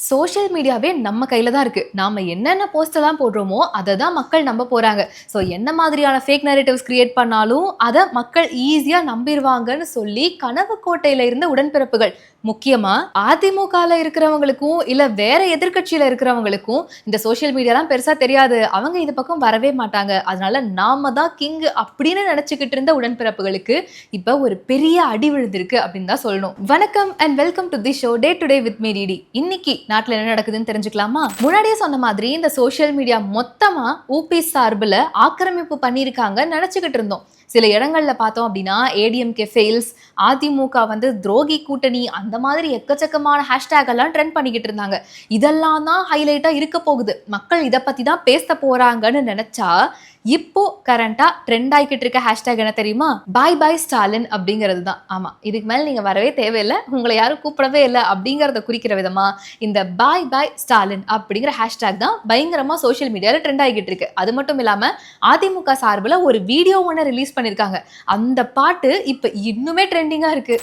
Social மீடியாவே நம்ம கையில தான் இருக்கு. நாம என்னென்ன போஸ்ட் எல்லாம் போடுறோமோ, அத தான் மக்கள் நம்ப போறாங்க. ஸோ என்ன மாதிரியான ஃபேக் நரேட்டிவ்ஸ் கிரியேட் பண்ணாலும், அத மக்கள் ஈஸியா நம்பிருவாங்கன்னு சொல்லி கனவு கோட்டையில இருந்த உடன்பிறப்புகள், முக்கியமா அதிமுகல இருக்கிறவங்களுக்கும், இல்ல வேற எதிர்க்கட்சியில இருக்கிறவங்களுக்கும் இந்த சோஷியல் மீடியாலாம் பெருசா தெரியாது. அவங்க இது பக்கம் வரவே மாட்டாங்க. அதனால நாம தான் கிங் அப்படின்னு நினைச்சுக்கிட்டு இருந்த உடன்பிறப்புகளுக்கு இப்ப ஒரு பெரிய அடி விழுந்திருக்கு அப்படின்னு தான் சொல்லணும். வணக்கம் and welcome to the show day to day with me DD. இன்னைக்கு நாட்டுல என்ன நடக்குதுன்னு தெரிஞ்சுக்கலாமா? முன்னாடியே சொன்ன மாதிரி இந்த சோஷியல் மீடியா மொத்தமா ஊபி சார்புல ஆக்கிரமிப்பு பண்ணிருக்காங்க நினைச்சுக்கிட்டு இருந்தோம். சில இடங்கள்ல பார்த்தோம் அப்படின்னா ஏடிஎம்கே ஃபெயில்ஸ், அதிமுக வந்து துரோகி கூட்டணி, அந்த மாதிரி எக்கச்சக்கமான ஹேஷ்டேக் எல்லாம் ட்ரெண்ட் பண்ணிக்கிட்டு இருந்தாங்க. இதெல்லாம் தான் ஹைலைட்டா இருக்க போகுது. மக்கள் இதை பத்தி தான் பேச போறாங்கன்னு நினைச்சா இப்போ கரண்டா ட்ரெண்ட் ஆகிக்கிட்டு இருக்க ஹேஷ்டேக் என்ன தெரியுமா? பாய் பாய் ஸ்டாலின் அப்படிங்கிறது தான். ஆமா, இதுக்கு மேல நீங்க வரவே தேவையில்லை, உங்களை யாரும் கூப்பிடவே இல்லை அப்படிங்கறத குறிக்கிற விதமா இந்த பாய் பாய் ஸ்டாலின் அப்படிங்கிற ஹேஷ்டேக் தான் பயங்கரமா சோஷியல் மீடியால ட்ரெண்ட் ஆகிட்டு இருக்கு. அது மட்டும் இல்லாம அதிமுக சார்பில் ஒரு வீடியோ ஒன்று ரிலீஸ் பண்ணிருக்காங்க. அந்த பாட்டு இப்ப இன்னுமே ட்ரெண்டிங்கா இருக்கு.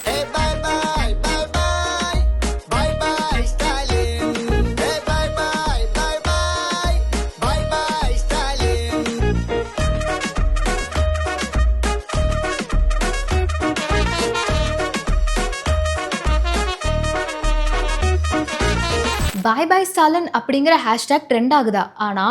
பாய் பாய் ஸ்டாலின் அப்படிங்கிற ஹேஷ்டேக் ட்ரெண்ட் ஆகுதா? ஆனா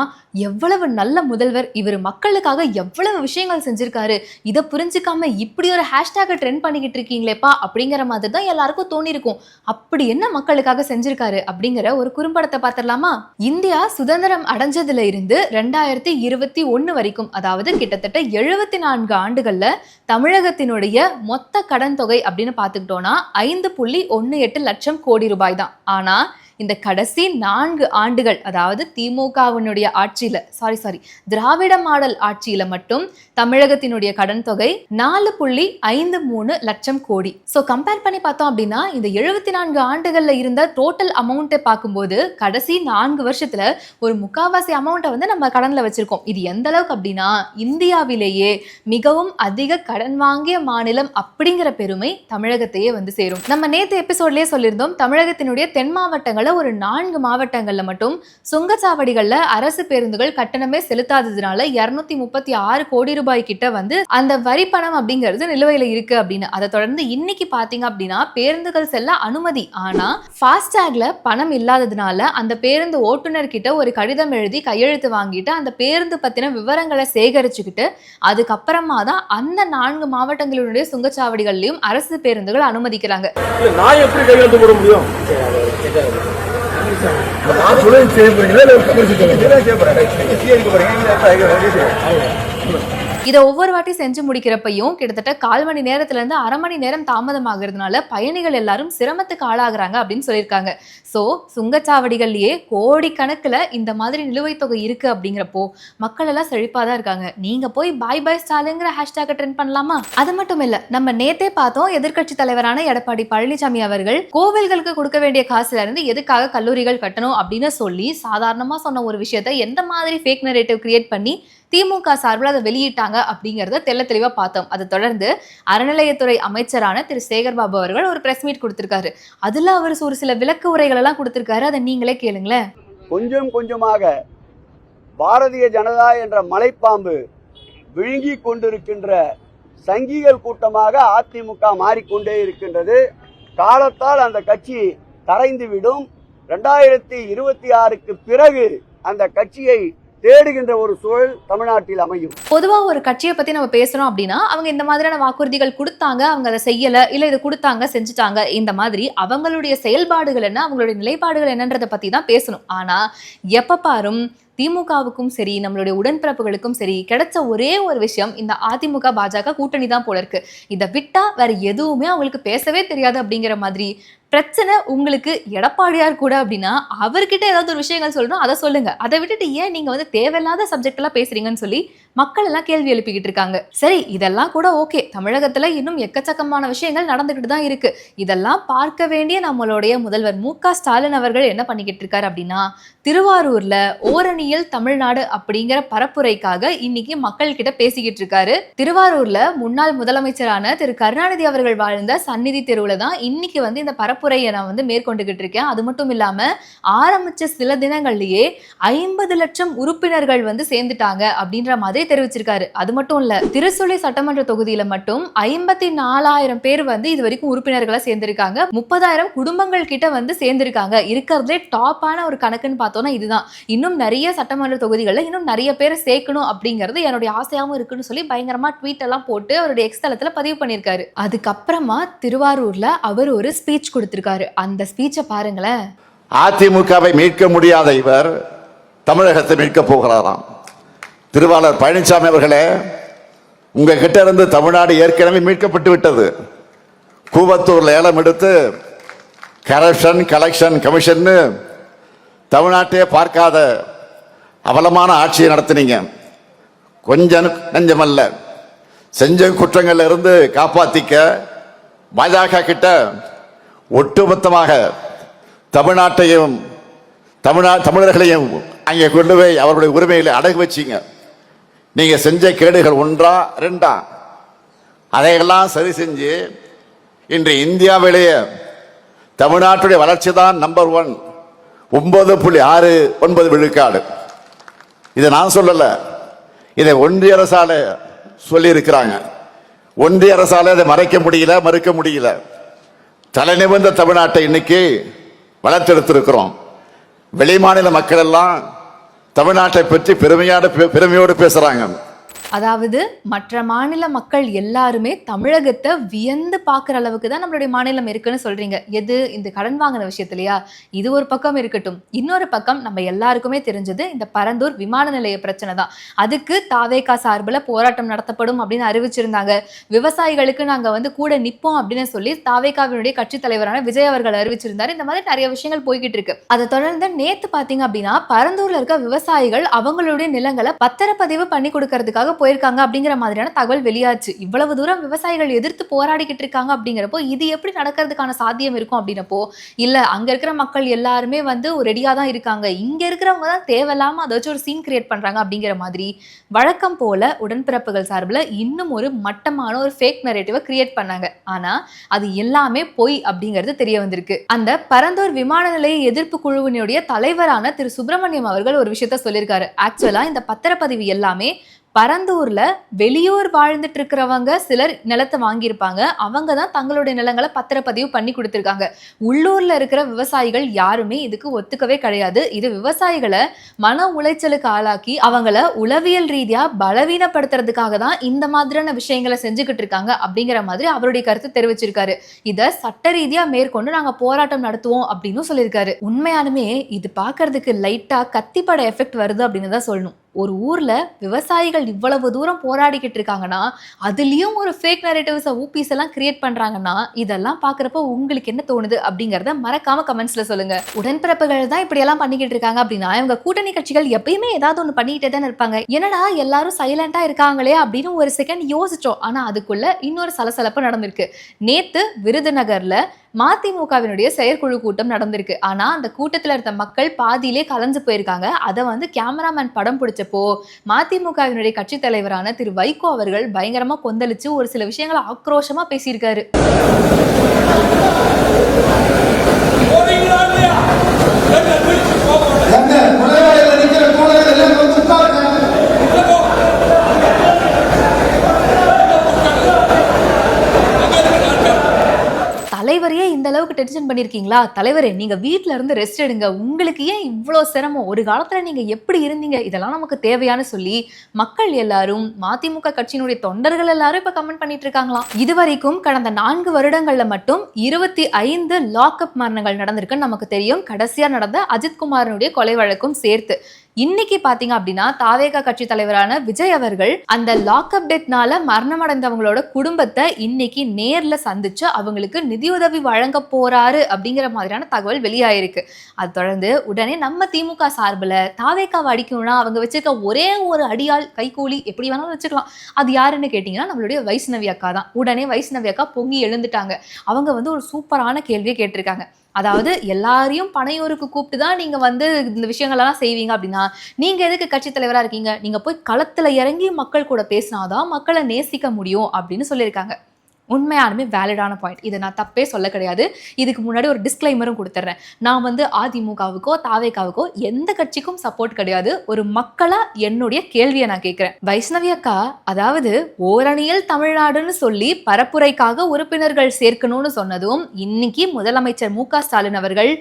எவ்வளவு நல்ல முதல்வர் இவர், மக்களுக்காக எவ்வளவு விஷயங்கள் செஞ்சிருக்காரு, இதை புரிஞ்சுக்காம இப்படி ஒரு ஹேஷ்டேக்கை ட்ரெண்ட் பண்ணிக்கிட்டு இருக்கீங்களேப்பா அப்படிங்கிற மாதிரி தான் எல்லாருக்கும் தோணிருக்கும். அப்படி என்ன மக்களுக்காக செஞ்சிருக்காரு அப்படிங்கிற ஒரு குறும்படத்தை பார்த்துடலாமா? இந்தியா சுதந்திரம் அடைஞ்சதுல இருந்து 2021 வரைக்கும், அதாவது கிட்டத்தட்ட 74 ஆண்டுகள்ல தமிழகத்தினுடைய மொத்த கடன் தொகை அப்படின்னு பார்த்துக்கிட்டோம்னா 5.18 லட்சம் கோடி ரூபாய் தான். ஆனா இந்த கடைசி 4 ஆண்டுகள், அதாவது திமுகவினுடைய ஆட்சியில திராவிட மாடல் ஆட்சியில மட்டும் தமிழகத்தினுடைய கடன் தொகை 4.53 லட்சம் கோடி. ஸோ கம்பேர் பண்ணி பார்த்தோம் அப்படின்னா இந்த 74 ஆண்டுகள்ல இருந்த டோட்டல் அமௌண்ட்டை பார்க்கும்போது கடைசி 4 வருஷத்துல ஒரு முக்காவாசி அமௌண்ட்டை வந்து நம்ம கடன்ல வச்சிருக்கோம். இது எந்த அளவுக்கு அப்படின்னா இந்தியாவிலேயே மிகவும் அதிக கடன் வாங்கிய மாநிலம் அப்படிங்கிற பெருமை தமிழகத்தையே வந்து சேரும். நம்ம நேற்று எபிசோட்லயே சொல்லியிருந்தோம், தமிழகத்தினுடைய தென் மாவட்டங்கள் ஒரு 4 மாவட்டங்கள்ல மட்டும் சுங்கச்சாவடிகள்ல அரசு பேருந்துகள் கட்டணமே செலுத்தாததுனால 236 கோடி ரூபாய் கிட்ட வந்து அந்த வரி பணம் அப்படிங்கிறது நிலுவையில இருக்கு அப்படின்னு. அதை தொடர்ந்து இன்னைக்கு பாத்தீங்க அப்படின்னா பேருந்துகள் செல்ல அனுமதி, ஆனா ஃபாஸ்டேக்ல பணம் இல்லாததுனால அந்த பேருந்து ஓட்டுநர் கிட்ட ஒரு கடிதம் எழுதி கையெழுத்து வாங்கிட்டு அந்த பேருந்து பத்தின விவரங்களை சேகரிச்சுக்கிட்டு அதுக்கப்புறமா தான் அந்த 4 மாவட்டங்களுடைய சுங்கச்சாவடிகள்லயும் அரசு பேருந்துகள் அனுமதிக்கிறாங்க. நான் எப்படி கையெழுத்து போட முடியும்? இதை ஒவ்வொரு வாட்டி செஞ்சு முடிக்கிறப்பையும் கிட்டத்தட்ட 1/4 மணி நேரத்துல இருந்து 1/2 மணி நேரம் தாமதம் ஆகுறதுனால பயணிகள் எல்லாரும் சிரமத்துக்கு ஆளாகிறாங்க அப்படின்னு சொல்லியிருக்காங்க. ஸோ சுங்கச்சாவடிகள்லயே கோடிக்கணக்கில் இந்த மாதிரி நிலுவைத் தொகை இருக்கு அப்படிங்கிறப்போ மக்கள் எல்லாம் செழிப்பாக தான் இருக்காங்க. நீங்க போய் பாய் பாய் ஸ்டாலின்ங்கிற ஹேஷ்டேக்கை ட்ரெண்ட் பண்ணலாமா? அது மட்டும் இல்ல, நம்ம நேத்தே பார்த்தோம் எதிர்க்கட்சி தலைவரான எடப்பாடி பழனிசாமி அவர்கள் கோவில்களுக்கு கொடுக்க வேண்டிய காசுல இருந்து எதுக்காக கல்லூரிகள் கட்டணும் அப்படின்னு சொல்லி சாதாரணமா சொன்ன ஒரு விஷயத்தை எந்த மாதிரி ஃபேக் நரேட்டிவ் கிரியேட் பண்ணி திமுக சார்பில் அதை வெளியிட்டாங்க அப்படிங்கிறத தெள்ள தெளிவா பார்த்தோம். அதை தொடர்ந்து அறநிலையத்துறை அமைச்சரான திரு சேகர்பாபு அவர்கள் ஒரு பிரஸ் மீட் கொடுத்திருக்காரு. அதுல அவர் ஒரு சில விளக்க உரைகள் எல்லாம் கொடுத்திருக்காரு. அதை நீங்களே கேளுங்களேன். கொஞ்சம் கொஞ்சமாக பாரதிய ஜனதா என்ற மலைப்பாம்பு விழுங்கி கொண்டிருக்கின்ற சங்கிகள் கூட்டமாக அதிமுக மாறிக்கொண்டே இருக்கின்றது. காலத்தால் அந்த கட்சி கரைந்துவிடும். 2026க்கு பிறகு அந்த கட்சியை தேடுகின்ற ஒரு சூழல் தமிழ்நாட்டில் அமையும். பொதுவா ஒரு கட்சியை பத்தி நம்ம பேசுறோம் அப்படின்னா அவங்க இந்த மாதிரியான வாக்குறுதிகள் கொடுத்தாங்க, அவங்க அதை செய்யல, இல்ல இது கொடுத்தாங்க செஞ்சுட்டாங்க, இந்த மாதிரி அவங்களுடைய செயல்பாடுகள் என்ன, அவங்களுடைய நிலைப்பாடுகள் என்னன்றதை பத்தி தான் பேசணும். ஆனா எப்ப பாரும் திமுகவுக்கும் சரி நம்மளுடைய உடன்பிறப்புகளுக்கும் சரி கிடைச்ச ஒரே ஒரு விஷயம் இந்த அதிமுக பாஜக கூட்டணி தான் போல இருக்கு. இதை விட்டா வேற எதுவுமே அவங்களுக்கு பேசவே தெரியாது அப்படிங்கிற மாதிரி. பிரச்சனை உங்களுக்கு எடப்பாடியார் கூட அப்படின்னா அவர்கிட்ட ஏதாவது ஒரு விஷயங்கள் சொல்லணும், அதை சொல்லுங்க. அதை விட்டுட்டு ஏன் நீங்க வந்து தேவையில்லாத சப்ஜெக்ட் எல்லாம் பேசுறீங்கன்னு சொல்லி மக்கள் எல்லாம் கேள்வி எழுப்பிக்கிட்டு இருக்காங்க. சரி, இதெல்லாம் கூட ஓகே, தமிழகத்துல இன்னும் எக்கச்சக்கமான விஷயங்கள் நடந்துகிட்டு தான் இருக்கு. இதெல்லாம் பார்க்க வேண்டிய நம்மளுடைய முதல்வர் மு.க. ஸ்டாலின் அவர்கள் என்ன பண்ணிக்கிட்டு இருக்காரு அப்படின்னா, திருவாரூர்ல ஓரணியில் தமிழ்நாடு அப்படிங்கிற பரப்புரைக்காக இன்னைக்கு மக்கள் கிட்ட பேசிக்கிட்டு இருக்காரு. திருவாரூர்ல முன்னாள் முதலமைச்சரான திரு கருணாநிதி அவர்கள் வாழ்ந்த சந்நிதி தெருவுல தான் இன்னைக்கு இந்த பரப்புரையை நான் மேற்கொண்டுகிட்டு இருக்கேன். அது மட்டும் இல்லாம ஆரம்பிச்ச சில தினங்கள்லயே 50 லட்சம் உறுப்பினர்கள் சேர்ந்துட்டாங்க அப்படின்ற மாதிரி தெரிவிச்சிருக்காரு. அது மட்டும் இல்ல, திருச்சுழி சட்டமன்ற தொகுதியில மட்டும் 54,000 பேர் இது வரைக்கும் உறுப்பினர்களா சேர்ந்திருக்காங்க. 30,000 குடும்பங்கள் கிட்ட சேர்ந்திருக்காங்க. இருக்கிறதுலே டாப்பான ஒரு கணக்குன்னு பார்த்தோம்னா இதுதான். இன்னும் நிறைய சட்டமன்ற தொகுதிகளில் இன்னும் நிறைய பேர் சேர்க்கணும் அப்படிங்கிறது என்னுடைய ஆசையாகவும் இருக்குன்னு சொல்லி பயங்கரமா ட்வீட் எல்லாம் போட்டு அவருடைய எக்ஸ் தளத்துல பதிவு பண்ணியிருக்காரு. அதுக்கப்புறமா திருவாரூர்ல அவர் ஒரு ஸ்பீச் கொடுத்திருக்காரு. அந்த ஸ்பீச்சை பாருங்களேன். அதிமுகவை மீட்க முடியாத இவர் தமிழகத்தை மீட்க போகிறாராம். திருவாளர் பழனிசாமி அவர்களே, உங்க கிட்ட இருந்து தமிழ்நாடு ஏற்கனவே மீட்கப்பட்டு விட்டது. கூவத்தூர்ல ஏலம் எடுத்து கரப்ஷன் கலெக்ஷன் கமிஷன் தமிழ்நாட்டையே பார்க்காத அவலமான ஆட்சியை நடத்தினீங்க. கொஞ்சம் நஞ்சமல்ல, செஞ்ச குற்றங்கள்ல இருந்து காப்பாத்திக்க பாஜக கிட்ட ஒட்டுமொத்தமாக தமிழ்நாட்டையும் தமிழர்களையும் அங்கே கொண்டு போய் அவருடைய உரிமைகளை அடகு வச்சிங்க. நீங்க செஞ்ச கேடுகள் 1 2 அதையெல்லாம் சரி செஞ்சு இன்று இந்தியாவிலேயே தமிழ்நாட்டுடைய வளர்ச்சி தான் நம்பர் 1, 9.69 விழுக்காடு. இதை நான் சொல்லல, இதை ஒன்றிய அரசால சொல்லி இருக்கிறாங்க. ஒன்றிய அரசால இதை மறைக்க முடியல, மறுக்க முடியல. தலை நிமிர்ந்த தமிழ்நாட்டை இன்னைக்கு வளர்த்தெடுத்திருக்கிறோம். வெளிமாநில மக்கள் எல்லாம் தமிழ்நாட்டை பற்றி பெருமையோடு பேசுறாங்க. அதாவது மற்ற மாநில மக்கள் எல்லாருமே தமிழகத்தை வியந்து பார்க்குற அளவுக்கு தான் நம்மளுடைய மாநிலம் இருக்குன்னு சொல்றீங்க. எது? இந்த கடன் வாங்கின விஷயத்திலையா? இது ஒரு பக்கம் இருக்கட்டும். இன்னொரு பக்கம் நம்ம எல்லாருக்குமே தெரிஞ்சது இந்த பரந்தூர் விமான நிலைய பிரச்சனை தான். அதுக்கு தாவேகா சார்பில் போராட்டம் நடத்தப்படும் அப்படின்னு அறிவிச்சிருந்தாங்க. விவசாயிகளுக்கு நாங்கள் கூட நிற்போம் அப்படின்னு சொல்லி தாவேகாவினுடைய கட்சி தலைவரான விஜய் அவர்கள் அறிவிச்சிருந்தாரு. இந்த மாதிரி நிறைய விஷயங்கள் போய்கிட்டு இருக்கு. அதை தொடர்ந்து நேத்து பாத்தீங்க அப்படின்னா பரந்தூர்ல இருக்க விவசாயிகள் அவங்களுடைய நிலங்களை பத்திரப்பதிவு பண்ணி கொடுக்கறதுக்காக போயிருக்காங்க அப்படிங்கிற மாதிரியான தகவல் வெளியாச்சு. இவ்வளவு தூரம் விவசாயிகள் எதிர்த்து போராடிக்கிட்டு இருக்காங்க அப்படிங்கிறப்போ இது எப்படி நடக்கிறதுக்கான சாத்தியம் இருக்கும் அப்படின்னப்போ, இல்ல அங்க இருக்கிற மக்கள் எல்லாருமே ரெடியா தான் இருக்காங்க, இங்க இருக்கிறவங்க தான் தேவையில்லாம அதாச்சும் ஒரு சீன் கிரியேட் பண்றாங்க அப்படிங்கிற மாதிரி வழக்கம் போல உடன்பிறப்புகள் சார்பில் இன்னும் ஒரு மட்டமான ஒரு ஃபேக் நரேட்டிவை கிரியேட் பண்ணாங்க. ஆனா அது எல்லாமே பொய் அப்படிங்கிறது தெரிய வந்திருக்கு. அந்த பரந்தூர் விமான நிலைய எதிர்ப்பு குழுவினுடைய தலைவரான திரு சுப்பிரமணியம் அவர்கள் ஒரு விஷயத்த சொல்லியிருக்காரு. ஆக்சுவலா இந்த பத்திரப்பதிவு எல்லாமே பரந்தூர்ல வெளியூர் வாழ்ந்துட்டு இருக்கிறவங்க சிலர் நிலத்தை வாங்கியிருப்பாங்க. அவங்க தான் தங்களுடைய நிலங்களை பத்திரப்பதிவு பண்ணி கொடுத்துருக்காங்க. உள்ளூர்ல இருக்கிற விவசாயிகள் யாருமே இதுக்கு ஒத்துக்கவே கிடையாது. இது விவசாயிகளை மன உளைச்சலுக்கு ஆளாக்கி அவங்கள உளவியல் ரீதியா பலவீனப்படுத்துறதுக்காக தான் இந்த மாதிரியான விஷயங்களை செஞ்சுக்கிட்டு இருக்காங்க அப்படிங்கிற மாதிரி அவருடைய கருத்து தெரிவிச்சிருக்காரு. இதை சட்ட ரீதியா மேற்கொண்டு நாங்க போராட்டம் நடத்துவோம் அப்படின்னு சொல்லியிருக்காரு. உண்மையாலுமே இது பாக்குறதுக்கு லைட்டா கத்திப்பட எஃபெக்ட் வருது அப்படின்னு தான் சொல்லணும். ஒரு ஊர்ல விவசாயிகள் இவ்வளவு தூரம் போராடிக்கிட்டு இருக்காங்கன்னா அதுலயும் ஒரு ஃபேக் நரேட்டிவ்ஸ் ஊபிஸ் எல்லாம் கிரியேட் பண்றாங்கன்னா இதெல்லாம் பாக்குறப்ப உங்களுக்கு என்ன தோணுது அப்படிங்கறத மறக்காம கமெண்ட்ஸ்ல சொல்லுங்க. உடன்பிறப்புகள் தான் இப்படி எல்லாம் பண்ணிக்கிட்டு இருக்காங்க அப்படின்னா இவங்க கூட்டணி கட்சிகள் எப்பயுமே ஏதாவது ஒண்ணு பண்ணிக்கிட்டே தான் இருப்பாங்க. என்னடா எல்லாரும் சைலண்டா இருக்காங்களே அப்படின்னு ஒரு செகண்ட் யோசிச்சோம். ஆனா அதுக்குள்ள இன்னொரு சலசலப்பு நடந்திருக்கு. நேத்து விருதுநகர்ல மதிமுகவினுடைய செயற்குழு கூட்டம் நடந்திருக்கு. ஆனா அந்த கூட்டத்துல இருந்த மக்கள் பாதியிலே கலந்து போயிருக்காங்க. அதை கேமராமேன் படம் பிடிச்சப்போ மதிமுகவினுடைய கட்சி தலைவரான திரு வைகோ அவர்கள் பயங்கரமா கொந்தளிச்சு ஒரு சில விஷயங்களை ஆக்ரோஷமா பேசியிருக்காரு. தலைவரையே இந்த அளவுக்கு டென்ஷன் பண்ணிருக்கீங்களா? தலைவரே, நீங்க வீட்டுல இருந்து ரெஸ்ட் எடுங்க, உங்களுக்கு ஏன் இவ்வளவு சிரமம், ஒரு காலத்துல நீங்க எப்படி இருந்தீங்க, இதெல்லாம் நமக்கு தேவையானு சொல்லி மக்கள் எல்லாரும் மதிமுக கட்சியினுடைய தொண்டர்கள் எல்லாரும் இப்ப கமெண்ட் பண்ணிட்டு இருக்காங்களாம். இதுவரைக்கும் கடந்த 4 வருடங்கள்ல மட்டும் 25 லாக்அப் மரணங்கள் நடந்திருக்குன்னு நமக்கு தெரியும். கடைசியா நடந்த அஜித்குமாரனுடைய கொலை வழக்கும் சேர்த்து இன்னைக்கு பாத்தீங்க அப்படின்னா தாவேகா கட்சி தலைவரான விஜய் அவர்கள் அந்த லாக்அப் டெத்னால மரணம் அடைந்தவங்களோட குடும்பத்தை இன்னைக்கு நேர்ல சந்திச்சு அவங்களுக்கு நிதியுதவி வழங்க போறாரு அப்படிங்கிற மாதிரியான தகவல் வெளியாயிருக்கு. அது தொடர்ந்து உடனே நம்ம திமுக சார்பில் தாவேகாவை அடிக்கணும்னா அவங்க வச்சிருக்க ஒரே ஒரு அடியாள் கைகூலி எப்படி வேணாலும் வச்சுக்கலாம். அது யாருன்னு கேட்டீங்கன்னா நம்மளுடைய வைஷ்ணவி அக்கா தான். உடனே வைஷ்ணவி அக்கா பொங்கி எழுந்துட்டாங்க. அவங்க வந்து ஒரு சூப்பரான கேள்வியை கேட்டிருக்காங்க. அதாவது எல்லாரையும் பனையூருக்கு கூப்பிட்டு தான் நீங்க வந்து இந்த விஷயங்கள்லாம் செய்வீங்க அப்படின்னா நீங்க எதுக்கு கட்சி தலைவரா இருக்கீங்க? நீங்க போய் களத்துல இறங்கி மக்கள் கூட பேசினாதான் மக்களை நேசிக்க முடியும் அப்படின்னு சொல்லியிருக்காங்க. உண்மையானுமே வேலிடான பாயிண்ட். இதை நான் தப்பே சொல்ல கிடையாது. இதுக்கு முன்னாடி ஒரு டிஸ்க்ளைமரும் கொடுத்துட்றேன். நான் வந்து அதிமுகவுக்கோ தாவேகாவுக்கோ எந்த கட்சிக்கும் சப்போர்ட் கிடையாது. ஒரு மக்களா என்னுடைய கேள்வியை நான் கேட்கிறேன். வைஷ்ணவி அக்கா அதாவது ஓரணியில் தமிழ்நாடுன்னு சொல்லி பரப்புரைக்காக உறுப்பினர்கள் சேர்க்கணும்னு சொன்னதும் இன்னைக்கு முதலமைச்சர் மு.க. ஸ்டாலின் அவர்கள்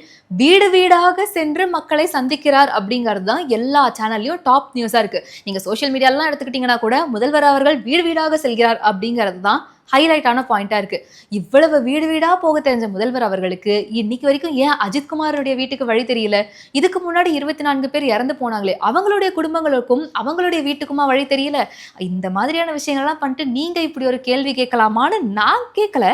வீடு வீடாக சென்று மக்களை சந்திக்கிறார் அப்படிங்கிறது தான் எல்லா சேனல்லையும் டாப் நியூஸா இருக்கு. நீங்க சோசியல் மீடியாலாம் எடுத்துக்கிட்டீங்கன்னா கூட முதல்வர் அவர்கள் வீடு வீடாக செல்கிறார் அப்படிங்கிறது தான் ஹைலைட்டான பாயிண்டா இருக்கு. இவ்வளவு வீடு வீடா போக தெரிஞ்ச முதல்வர் அவர்களுக்கு இன்னைக்கு வரைக்கும் ஏன் அஜித்குமாருடைய வீட்டுக்கு வழி தெரியல? இதுக்கு முன்னாடி 24 பேர் இறந்து போனாங்களே அவங்களுடைய குடும்பங்களுக்கும் அவங்களுடைய வீட்டுக்குமா வழி தெரியல? இந்த மாதிரியான விஷயங்கள்லாம் பண்ணிட்டு நீங்க இப்படி ஒரு கேள்வி கேட்கலாமான்னு நான் கேட்கல,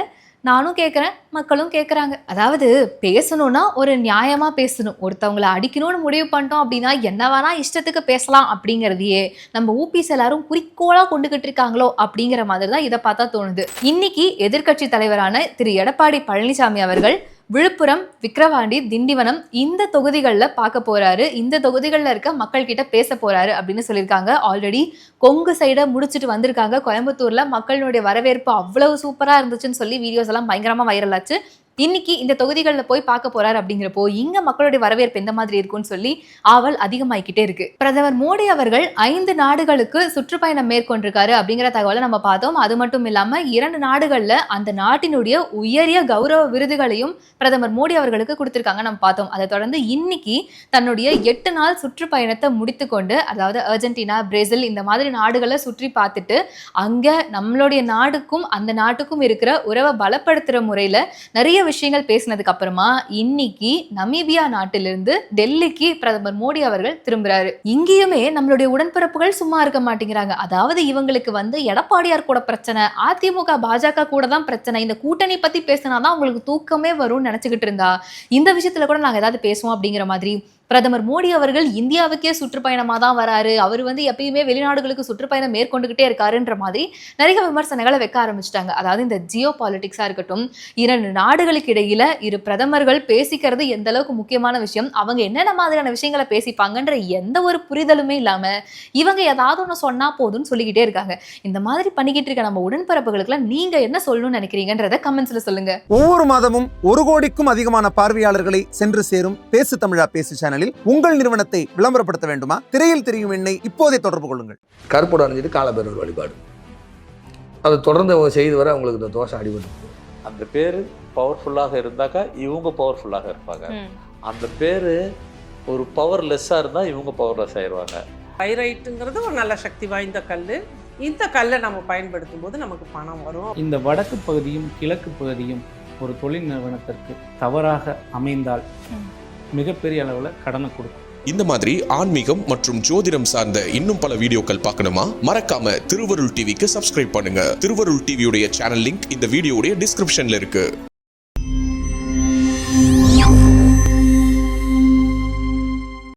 நானும் கேட்குறேன், மக்களும் கேட்குறாங்க. அதாவது பேசணும்னா ஒரு நியாயமா பேசணும். ஒருத்தவங்களை அடிக்கணும்னு முடிவு பண்ணிட்டோம் அப்படின்னா என்ன வேணா இஷ்டத்துக்கு பேசலாம் அப்படிங்கிறதையே நம்ம ஊபிஸ் எல்லாரும் குறிக்கோளா கொண்டுகிட்டு இருக்காங்களோ அப்படிங்கிற மாதிரி தான் இதை பார்த்தா தோணுது. இன்னைக்கு எதிர்க்கட்சி தலைவரான திரு எடப்பாடி பழனிசாமி அவர்கள் விழுப்புரம், விக்கிரவாண்டி, திண்டிவனம் இந்த தொகுதிகளில் பார்க்க போறாரு. இந்த தொகுதிகளில் இருக்க மக்கள் கிட்ட பேச போறாரு அப்படின்னு சொல்லியிருக்காங்க. ஆல்ரெடி கொங்கு சைடை முடிச்சுட்டு வந்திருக்காங்க. கோயம்புத்தூர்ல மக்களுடைய வரவேற்பு அவ்வளவு சூப்பரா இருந்துச்சுன்னு சொல்லி வீடியோஸ் எல்லாம் பயங்கரமா வைரல் ஆச்சு. இன்னைக்கு இந்த தொகுதிகளில் போய் பார்க்க போறாரு அப்படிங்கிறப்போ இங்க மக்களுடைய வரவேற்பு எந்த மாதிரி இருக்கும்னு சொல்லி ஆவல் அதிகமாகிக்கிட்டே இருக்கு. பிரதமர் மோடி அவர்கள் 5 நாடுகளுக்கு சுற்றுப்பயணம் மேற்கொண்டிருக்காரு அப்படிங்கிற தகவலை நம்ம பார்த்தோம். அது மட்டும் இல்லாம 2 நாடுகள்ல அந்த நாட்டினுடைய உயரிய கௌரவ விருதுகளையும் பிரதமர் மோடி அவர்களுக்கு கொடுத்திருக்காங்க நம்ம பார்த்தோம். அதை தொடர்ந்து இன்னைக்கு தன்னுடைய 8 நாள் சுற்றுப்பயணத்தை முடித்துக்கொண்டு அதாவது அர்ஜென்டினா, பிரேசில் இந்த மாதிரி நாடுகளை சுற்றி பார்த்துட்டு அங்க நம்மளுடைய நாடுக்கும் அந்த நாட்டுக்கும் இருக்கிற உறவை பலப்படுத்துற முறையில நிறைய விஷயங்கள் பேசினதுக்கு அப்புறமா இன்னைக்கு நமீபியா நாட்டிலிருந்து டெல்லிக்கு பிரதமர் மோடி அவர்கள் திரும்புறாரு. இங்கேயுமே நம்மளுடைய உடன்பிறப்புகள் சும்மா இருக்க மாட்டேங்கிறாங்க. அதாவது இவங்களுக்கு வந்து எடப்பாடியார் கூட பிரச்சனை, அதிமுக பாஜக கூட தான் பிரச்சனை, இந்த கூட்டணி பத்தி பேசினாதான் உங்களுக்கு தூக்கமே வரும்னு நினைச்சுக்கிட்டு இருந்தா இந்த விஷயத்துல கூட நாங்க ஏதாவது பேசுவோம் அப்படிங்கிற மாதிரி பிரதமர் மோடி அவர்கள் இந்தியாவுக்கே சுற்றுப்பயணமா தான் வராரு, அவர் வந்து எப்பயுமே வெளிநாடுகளுக்கு சுற்றுப்பயணம் மேற்கொண்டுகிட்டே இருக்காருன்ற மாதிரி நிறைய விமர்சனங்களை வைக்க ஆரம்பிச்சிட்டாங்க. அதாவது இந்த ஜியோ பாலிடிக்ஸா இருக்கட்டும், 2 நாடுகளுக்கு இடையில இரு பிரதமர்கள் பேசிக்கிறது எந்த அளவுக்கு முக்கியமான விஷயம், அவங்க என்னென்ன மாதிரியான விஷயங்களை பேசிப்பாங்கன்ற எந்த ஒரு புரிதலுமே இல்லாம இவங்க ஏதாவது ஒன்று சொன்னா போதும்னு சொல்லிக்கிட்டே இருக்காங்க. இந்த மாதிரி பண்ணிக்கிட்டு இருக்க நம்ம உடன்பிறப்புகளுக்குலாம் நீங்க என்ன சொல்லணும்னு நினைக்கிறீங்கன்றத கமெண்ட்ஸ்ல சொல்லுங்க. ஒவ்வொரு மாதமும் 1 கோடிக்கும் அதிகமான பார்வையாளர்களை சென்று சேரும் பேசு தமிழா பேசு சேனல் உங்கள் நிறுவனத்தை விளம்பரப்படுத்த வேண்டுமா? திரையில் தெரியும் எண்ணை இப்போதே தொடர்பு கொள்ளுங்கள். கருப்போட அணிஞ்சிட்டு காலபைரவர் வழிபாடு அதை தொடர்ந்து அவங்க செய்து வர அவங்களுக்கு இந்த தோஷம் அடிபட்டு அந்த பேர் பவர்ஃபுல்லாக இருந்தாக்கா இவங்க பவர்ஃபுல்லாக இருப்பாங்க. அந்த பேர் ஒரு பவர்லெஸ்ஸாக இருந்தால் இவங்க பவர்லெஸ் ஆயிடுவாங்க. பைரைட்டுங்கிறது ஒரு நல்ல சக்தி வாய்ந்த கல். இந்த கல்லை நம்ம பயன்படுத்தும் போது நமக்கு பணம் வரும். இந்த வடக்கு பகுதியும் கிழக்கு பகுதியும் ஒரு தொழில் நிறுவனத்திற்கு தவறாக அமைந்தால் மிகப்பெரிய அளவில் கடனை கொடுக்கும். இந்த மாதிரி ஆன்மீகம் மற்றும் ஜோதிடம் சார்ந்த இன்னும் பல வீடியோக்கள் பார்க்கணுமா? மறக்காம திருவருள் டிவிக்கு சப்ஸ்கிரைப் பண்ணுங்க. திருவருள் டிவியுடைய சேனல் லிங்க் இந்த வீடியோடைய டிஸ்கிரிப்ஷன்ல இருக்கு.